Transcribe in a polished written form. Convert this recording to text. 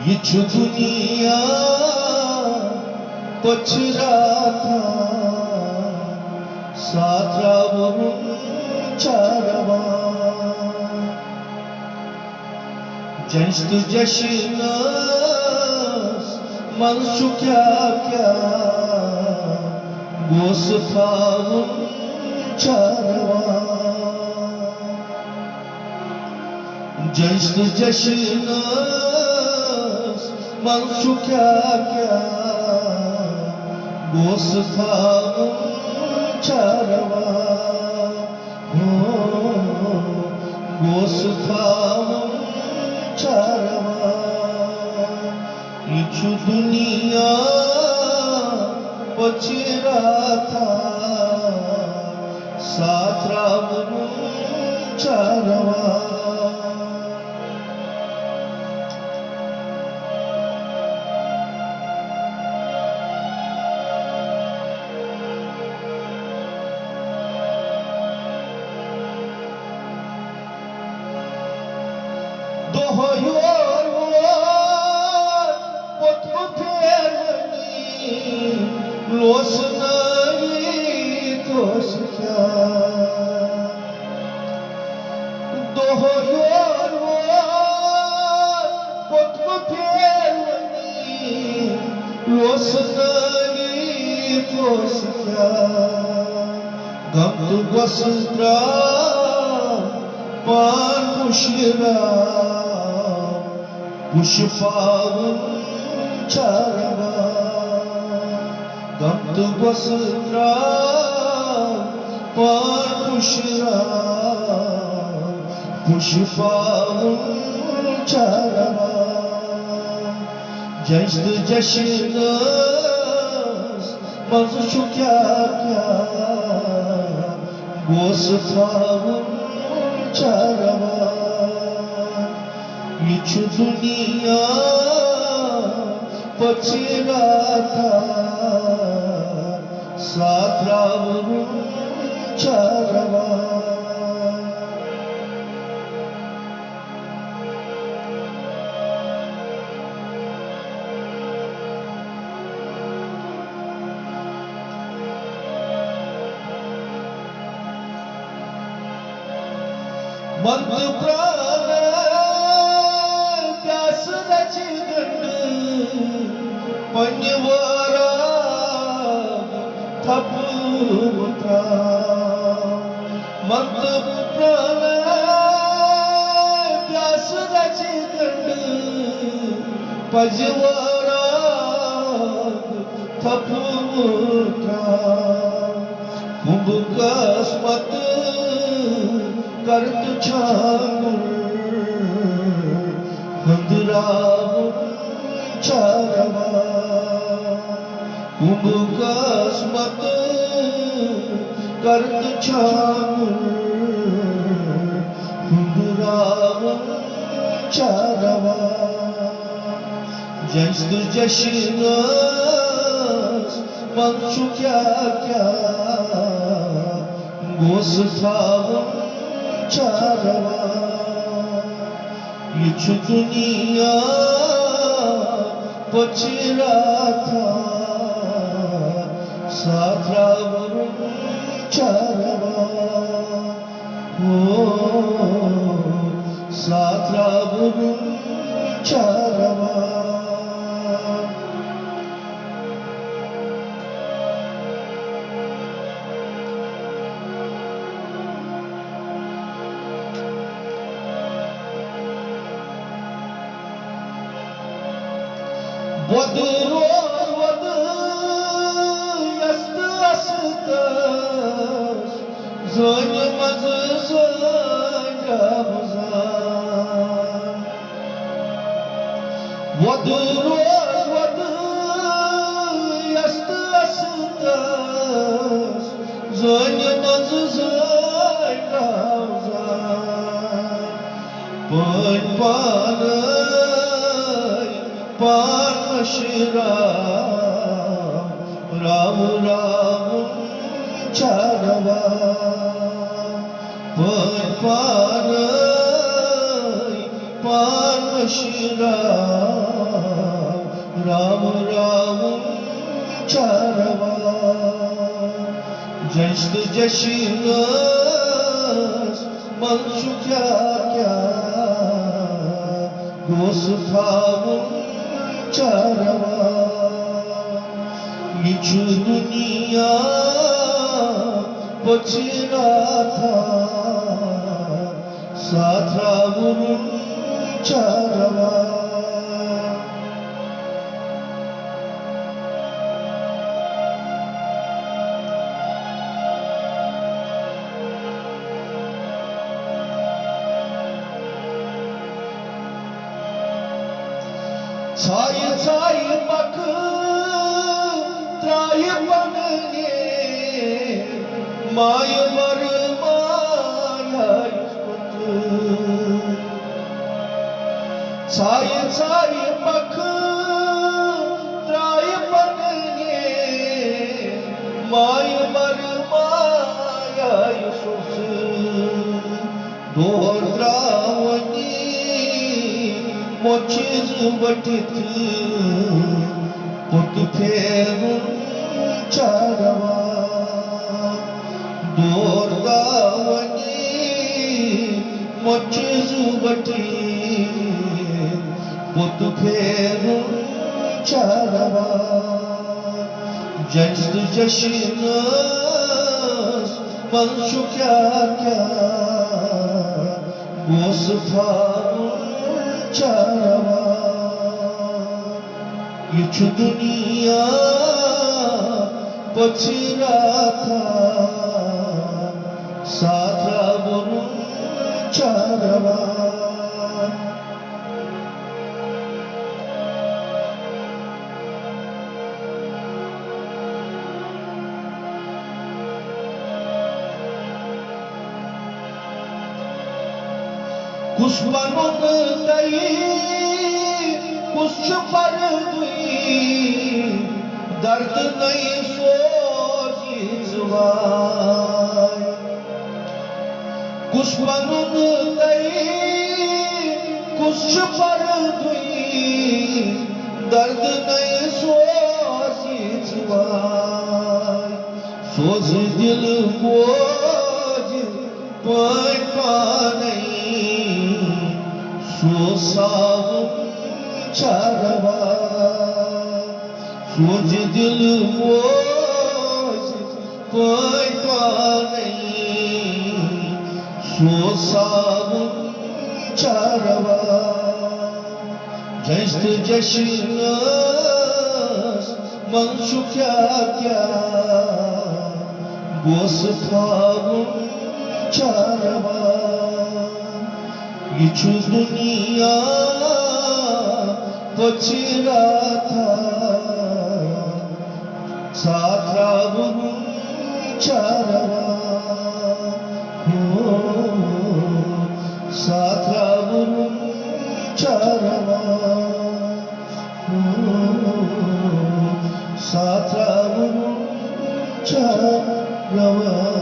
ये जो दुनिया पछराता सात्रावरून चारवा जंस्त जशनस मनसु क्या क्या गोस थावून चारवा जंस्त जशनस मनसु क्या क्या गोस थावून चारवा गोस थावून चारवा इछु दुनिया पछराता सात्रावरून चारवा Wasra pan pushra pushpavun charva gamtu wasra pan pushra pushpavun charva just jashnas mansu kya kya गोस थावून चारवा इछु दुनिया पछराता सात्रावरून चारवा मंद प्राण प्यास रची गंड पंजवारा थप उतरा मंद प्राण प्यास रची गंड पंजवारा थप उतरा कुंभकस्मत करत छांगुर हंदरावून चारवा कुंभकस्मत करत छांगुर हंदरावून चारवा जंस्त जशनस मनसु क्या क्या गोस थावून चारवा इछु दुनिया पछराता सात्रावरून चारवा सात्रावरून चारवा वद यस्त असत जोन मज वद यस्त असत जोन मज पण पान राम राम चारवा पान राम राम चारवा जस्ट जशीनस मनसु क्या क्या गोस खाऊं चारवा इचु दुनिया पछिरा था साथरा गुरु चारवा छाय छाय पख त्राय बनगे माय मर माया छाय छाय पख त्राय बनगे माय मर माया दोद्रावनी मोचिज बटित पुट फेरुं चारवा दोर्दावनी मोचिज बटित पुट फेरुं चारवा जस्ट जशीनस मनसु क्या क्या गोस खाऊं चारवा इचु दुनिया पछिरा था साथरा गुरु चारवा कुछ बनों दई कुछ पर दुई दर्द नहीं सोची जुबान कुछ बनों दई कुछ पर दुई दर्द नहीं सोची जुबान सोच दिल बोझ पाई पानी सोसाऊं चारवा सोच दिल बोझ कोई नहीं सोसाऊं चारवा जस्ट जशीनस मनसु क्या क्या गोस खाऊं चारवा इचु दुनिया पछिरा था साथरा गुरु चारवा साथरा गुरु चारवा साथरा गुरु चारवा